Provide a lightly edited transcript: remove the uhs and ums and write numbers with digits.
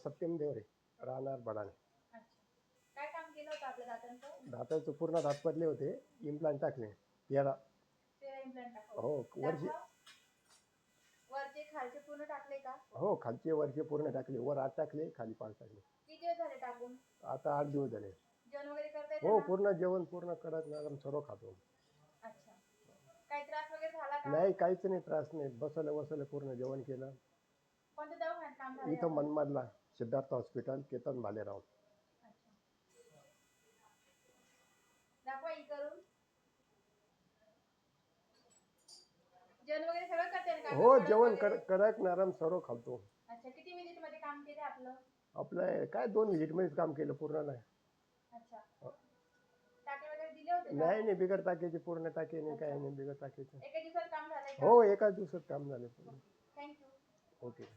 सत्यम देवरे, राहणार बडाणे. अच्छा. काय काम केलं होतं आपल्या दातांचं? दाताचे पूर्ण दात पडले होते, इम्प्लांट टाकले 13. 13 इम्प्लांट टाकले. हो वरचे. दाखवा. वरचे खालचे पूर्ण टाकले का? हो खालचे वरचे पूर्ण टाकले, वर 8 टाकले, खाली 5 टाकले. किती दिवस झाले टाकून? आता 8 दिवस झाले. जेवण वगैरे करता येतं हो ना? पूर्ण जेवण पूर्ण कडक नरम सर्व खातो. अच्छा. काही त्रास वगैरे झाला का? नाही काहीच नाही, त्रास नाही, बसवलं पूर्ण जेवण केलं. कोणत्या दवाखान्यात काम झालं? इथं मनमाडला सिद्धार्थ हॉस्पिटल, केतन भालेराव. अच्छा. दाखवा ई करून. जेवण वगैरे सगळं करते ना? हो जेवण कडक नरम सर्व खातो. अच्छा. किती मिनिट मध्ये काम केले आपलं? आपलं काय 2 मिनिट मध्येच काम केलं, पूर्ण नाही. अच्छा. टाके वगैरे दिले होते का? नाही बिगर टाक्याचे, पूर्ण टाके नाही, काही नाही बिगर टाक्याचे. एका दिवसात काम झालंय का? हो एकाच दिवसात काम झालं पूर्ण. थँक्यू. ओके.